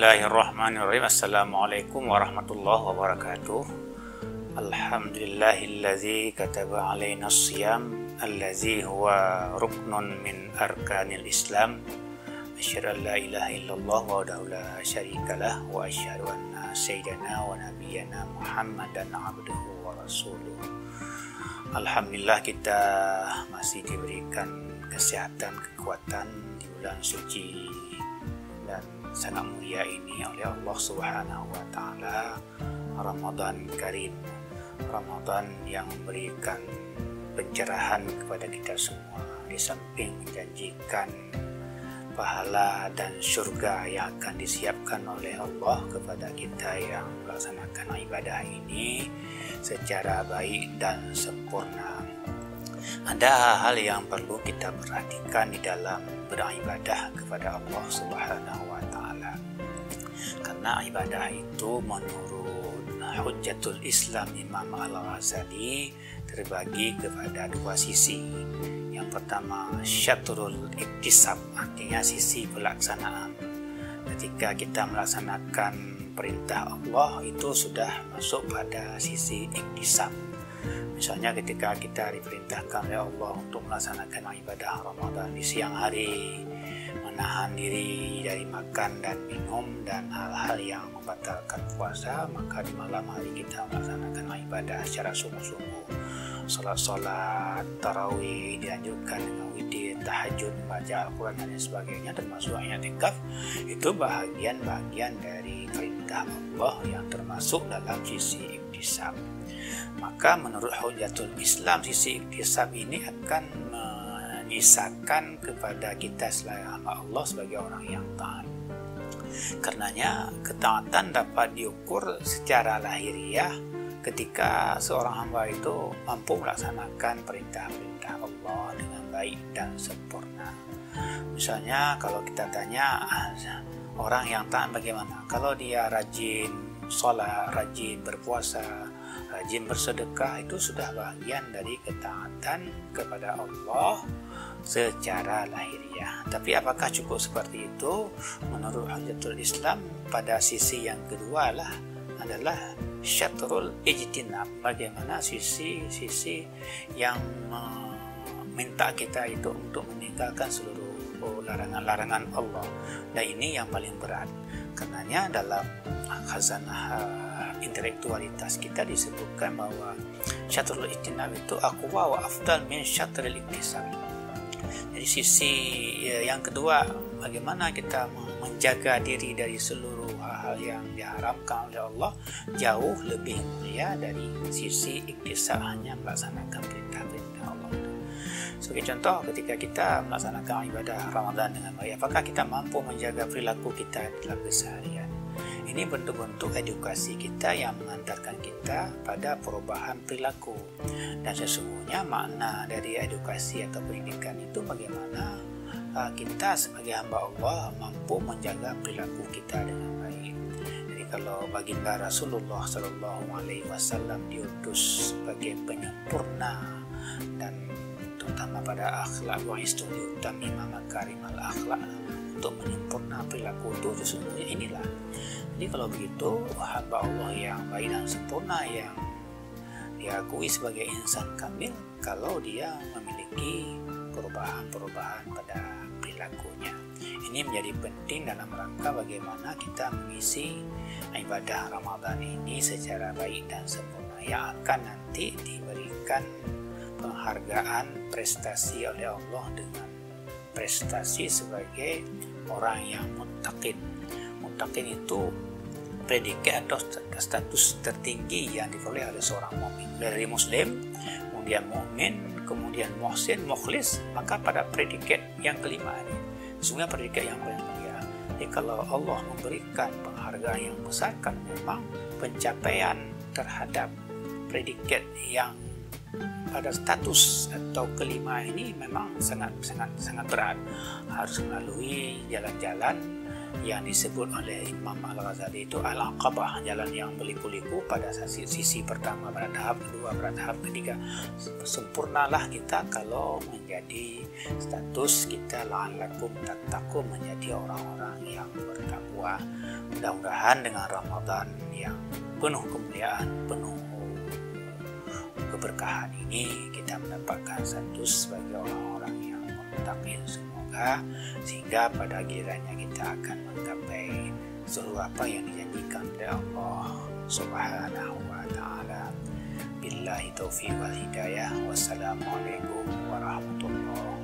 Bismillahirrahmanirrahim. Assalamualaikum warahmatullahi wabarakatuh. Alhamdulillahilladzi kataba alaina as-siyam allazi huwa ruknun min arkanil Islam. Asyhadu an la ilaha illallah wahdahu la syarikalah wa asyhadu anna sayyidana wa nabiyyana Muhammadan abduhu wa rasuluh. Alhamdulillah kita masih diberikan kesehatan, kekuatan di bulan suci dan sangat mulia ini oleh Allah Subhanahu wa taala, Ramadan Karim. Ramadan yang memberikan pencerahan kepada kita semua, di samping menjanjikan pahala dan surga yang akan disiapkan oleh Allah kepada kita yang melaksanakan ibadah ini secara baik dan sempurna. Ada hal yang perlu kita perhatikan di dalam beribadah kepada Allah Subhanahu wa taala. Karena ibadah itu menurut Hujjatul Islam Imam Al-Ghazali terbagi kepada dua sisi. Yang pertama syatrul iktisab, artinya sisi pelaksanaan. Ketika kita melaksanakan perintah Allah itu sudah masuk pada sisi iktisab. Misalnya ketika kita diperintahkan oleh Allah untuk melaksanakan ibadah Ramadan di siang hari, menahan diri dari makan dan minum dan hal-hal yang membatalkan puasa, maka di malam hari kita melaksanakan ibadah secara sungguh-sungguh. Salat tarawih dianjurkan dengan witir, tahajud, membaca Al-Quran dan lain sebagainya, termasuk i'tikaf. Itu bagian-bagian dari perintah Allah yang termasuk dalam sisi iktisab. Maka menurut Hujjatul Islam, sisi iktisab ini akan menyisakan kepada kita selain Allah sebagai orang yang taat. Karenanya ketaatan dapat diukur secara lahiriah ketika seorang hamba itu mampu melaksanakan perintah-perintah Allah dengan baik dan sempurna. Misalnya kalau kita tanya orang yang taat bagaimana? Kalau dia rajin sholat, rajin berpuasa, rajin bersedekah, itu sudah bagian dari ketaatan kepada Allah secara lahiriah. Tapi apakah cukup seperti itu? Menurut Hujjatul Islam, pada sisi yang kedua adalah syatrul ijtinab, bagaimana sisi yang meminta kita itu untuk meninggalkan seluruh larangan-larangan Allah. Dan ini yang paling berat. Karenanya dalam khazanah intelektualitas kita disebutkan bahwa syatrul ijtinab itu aqwa wa afdal min syatril iktisab. Jadi sisi yang kedua, bagaimana kita menjaga diri dari seluruh hal yang diharamkan oleh Allah, jauh lebih mulia dari sisi iktisab, hanya melaksanakan perintah-perintah Allah. Sebagai contoh, ketika kita melaksanakan ibadah Ramadan dengan baik, apakah kita mampu menjaga perilaku kita dalam keseharian? Ini bentuk-bentuk edukasi kita yang mengantarkan kita pada perubahan perilaku. Dan sesungguhnya makna dari edukasi atau pendidikan itu bagaimana kita sebagai hamba Allah mampu menjaga perilaku kita dengan baik. Jadi kalau baginda Rasulullah SAW diutus sebagai penyempurna dan terutama pada akhlak, wa istudi utamima makarimal akhlak, untuk menyempurna perilaku itu sesungguhnya inilah. Jadi kalau begitu hamba Allah yang baik dan sempurna yang diakui sebagai insan kamil kalau dia memiliki perubahan-perubahan pada perilakunya. Ini menjadi penting dalam rangka bagaimana kita mengisi ibadah Ramadan ini secara baik dan sempurna, yang akan nanti diberikan penghargaan prestasi oleh Allah dengan prestasi sebagai orang yang muttaqin. Muttaqin itu predikat atau status tertinggi yang diperoleh oleh seorang mukmin. Dari muslim, kemudian mukmin, kemudian muhsin, mukhlis, maka pada predikat yang kelima ini sesungguhnya predikat yang paling mulia. Jadi kalau Allah memberikan penghargaan yang besar, kan memang pencapaian terhadap predikat yang pada status atau kelima ini memang sangat berat. Harus melalui jalan-jalan yang disebut oleh Imam Al-Ghazali itu Al-Aqabah, jalan yang berliku-liku. Pada sisi pertama, pada tahap kedua, pada tahap ketiga, sempurnalah kita kalau menjadi status kita la'allakum tattaqun, menjadi orang-orang yang bertakwa. Mudah-mudahan dengan Ramadan yang penuh kemuliaan, penuh keberkahan ini, kita mendapatkan status sebagai orang-orang yang muttaqin semoga, sehingga pada gilirannya kita akan menggapai seluruh apa yang dijanjikan oleh Allah Subhanahu wa ta'ala. Billahi taufiq wal hidayah. Wassalamualaikum warahmatullahi